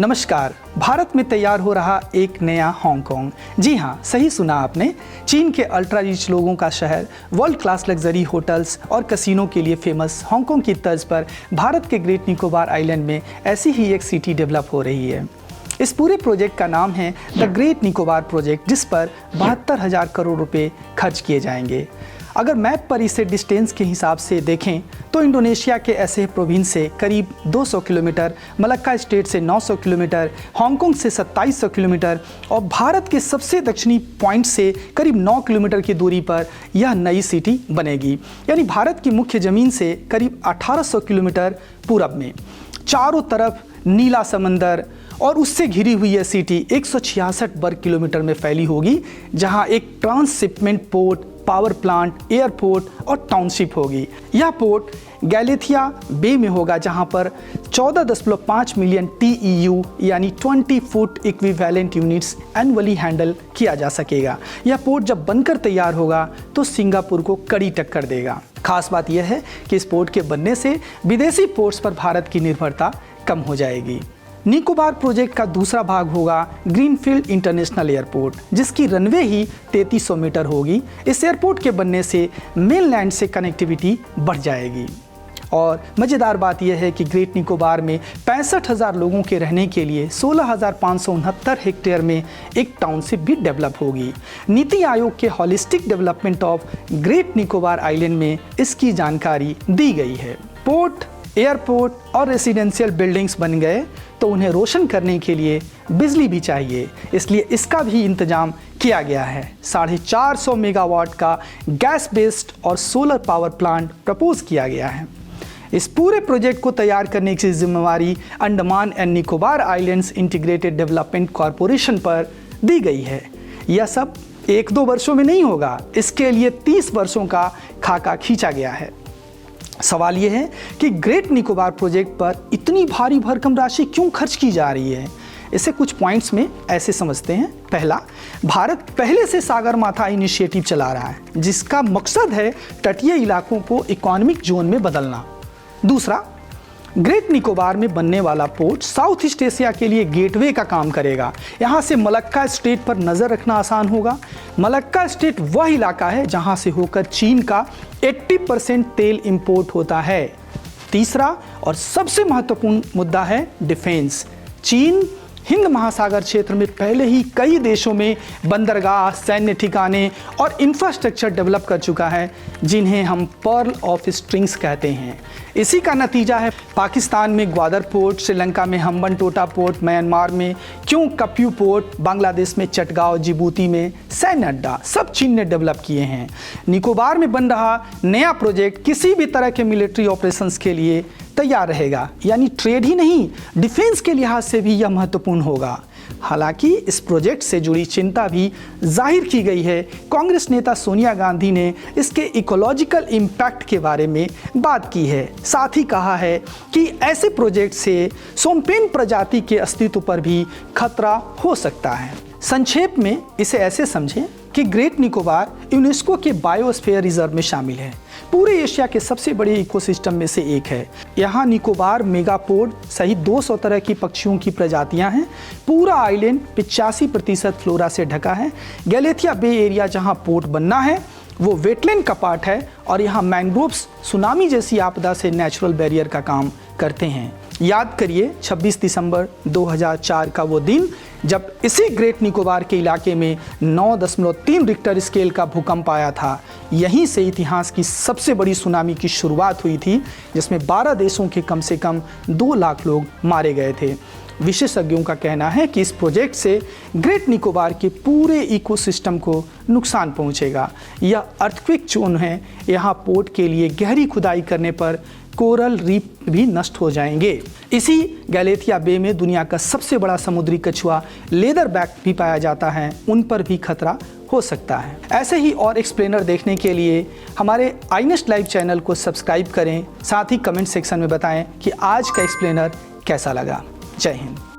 नमस्कार। भारत में तैयार हो रहा एक नया हांगकांग। जी हाँ, सही सुना आपने। चीन के अल्ट्रा रिच लोगों का शहर, वर्ल्ड क्लास लग्जरी होटल्स और कसिनो के लिए फेमस हांगकांग की तर्ज पर भारत के ग्रेट निकोबार आइलैंड में ऐसी ही एक सिटी डेवलप हो रही है। इस पूरे प्रोजेक्ट का नाम है द ग्रेट निकोबार प्रोजेक्ट, जिस पर 72,000 करोड़ रुपए खर्च किए जाएंगे। अगर मैप पर इसे डिस्टेंस के हिसाब से देखें तो इंडोनेशिया के ऐसे प्रोविंस से करीब 200 किलोमीटर, मलक्का स्टेट से 900 किलोमीटर, हांगकांग से 2700 किलोमीटर और भारत के सबसे दक्षिणी पॉइंट से करीब 9 किलोमीटर की दूरी पर यह नई सिटी बनेगी। यानी भारत की मुख्य ज़मीन से करीब 1800 किलोमीटर पूरब में, चारों तरफ नीला समंदर और उससे घिरी हुई यह सिटी 166 वर्ग किलोमीटर में फैली होगी, जहां एक transshipment port, power plant, airport और टाउनशिप होगी। यह पोर्ट गैलेथिया बे में होगा, जहां पर 14.5 मिलियन TEU यानी 20 foot equivalent units annually handle किया जा सकेगा। यह पोर्ट जब बनकर तैयार होगा तो सिंगापुर को कड़ी टक्कर देगा। खास बात यह है कि इस पोर्ट के बनने से विदेशी पोर्ट्स पर भारत की निर्भरता कम हो जाएगी। निकोबार प्रोजेक्ट का दूसरा भाग होगा ग्रीनफील्ड इंटरनेशनल एयरपोर्ट, जिसकी रनवे ही 3300 मीटर होगी। इस एयरपोर्ट के बनने से मेनलैंड से कनेक्टिविटी बढ़ जाएगी। और मज़ेदार बात यह है कि ग्रेट निकोबार में 65,000 लोगों के रहने के लिए 16,569 हेक्टेयर में एक टाउनशिप भी डेवलप होगी। नीति आयोग के holistic development of great Nicobar island में इसकी जानकारी दी गई है। पोर्ट, एयरपोर्ट और रेसिडेंशियल बिल्डिंग्स बन गए तो उन्हें रोशन करने के लिए बिजली भी चाहिए, इसलिए इसका भी इंतजाम किया गया है। 450 मेगावाट का गैस बेस्ड और सोलर पावर प्लांट प्रपोज किया गया है। इस पूरे प्रोजेक्ट को तैयार करने की जिम्मेवारी Andaman and Nicobar islands integrated development corporation पर दी गई है। यह सब 1-2 वर्षों में नहीं होगा, इसके लिए 30 वर्षों का खाका खींचा गया है। सवाल यह है कि ग्रेट निकोबार प्रोजेक्ट पर इतनी भारी भरकम राशि क्यों खर्च की जा रही है। इसे कुछ पॉइंट्स में ऐसे समझते हैं। पहला, भारत पहले से सागरमाथा इनिशिएटिव चला रहा है, जिसका मकसद है तटीय इलाकों को इकोनॉमिक जोन में बदलना। दूसरा, ग्रेट निकोबार में बनने वाला पोर्ट साउथ ईस्ट एशिया के लिए गेटवे का काम करेगा। यहाँ से मलक्का स्टेट पर नज़र रखना आसान होगा। मलक्का स्टेट वह इलाका है जहाँ से होकर चीन का 80% तेल इंपोर्ट होता है। तीसरा और सबसे महत्वपूर्ण मुद्दा है डिफेंस। चीन हिंद महासागर क्षेत्र में पहले ही कई देशों में बंदरगाह, सैन्य ठिकाने और इंफ्रास्ट्रक्चर डेवलप कर चुका है, जिन्हें हम पर्ल ऑफ स्ट्रिंग्स कहते हैं। इसी का नतीजा है पाकिस्तान में ग्वादर पोर्ट, श्रीलंका में हम्बनटोटा पोर्ट, म्यांमार में क्यों कप्यू पोर्ट, बांग्लादेश में चटगांव, जिबूती में सैन्य अड्डा, सब चीन ने डेवलप किए हैं। निकोबार में बन रहा नया प्रोजेक्ट किसी भी तरह के मिलिट्री ऑपरेशंस के लिए तैयार रहेगा, यानी ट्रेड ही नहीं, डिफेंस के लिहाज से भी यह महत्वपूर्ण होगा। हालांकि इस प्रोजेक्ट से जुड़ी चिंता भी जाहिर की गई है। कांग्रेस नेता सोनिया गांधी ने इसके इकोलॉजिकल इम्पैक्ट के बारे में बात की है। साथ ही कहा है कि ऐसे प्रोजेक्ट से सोमपेन प्रजाति के अस्तित्व पर भी खतरा हो सकता है। संक्षेप में इसे ऐसे समझें कि ग्रेट निकोबार यूनेस्को के बायोस्फीयर रिजर्व में शामिल है। पूरे एशिया के सबसे बड़े इकोसिस्टम में से एक है। यहाँ निकोबार मेगापोड सहित 200 तरह की पक्षियों की प्रजातियाँ हैं। पूरा आइलैंड 85% फ्लोरा से ढका है। गैलेथिया बे एरिया जहाँ पोर्ट बनना है वो वेटलैंड का पार्ट है और यहाँ मैंग्रोव्स सुनामी जैसी आपदा से नेचुरल बैरियर का काम करते हैं। याद करिए 26 दिसंबर 2004 का वो दिन जब इसी ग्रेट निकोबार के इलाके में 9.3 रिक्टर स्केल का भूकंप आया था। यहीं से इतिहास की सबसे बड़ी सुनामी की शुरुआत हुई थी, जिसमें 12 देशों के कम से कम 2 लाख लोग मारे गए थे। विशेषज्ञों का कहना है कि इस प्रोजेक्ट से ग्रेट निकोबार के पूरे इकोसिस्टम को नुकसान पहुंचेगा। यह अर्थक्वेक जोन है। यहाँ पोर्ट के लिए गहरी खुदाई करने पर कोरल रीफ भी नष्ट हो जाएंगे। इसी गैलेथिया बे में दुनिया का सबसे बड़ा समुद्री कछुआ लेदरबैक भी पाया जाता है, उन पर भी खतरा हो सकता है। ऐसे ही और एक्सप्लेनर देखने के लिए हमारे आईनेस्ट लाइव चैनल को सब्सक्राइब करें। साथ ही कमेंट सेक्शन में बताएं कि आज का एक्सप्लेनर कैसा लगा। जय हिंद।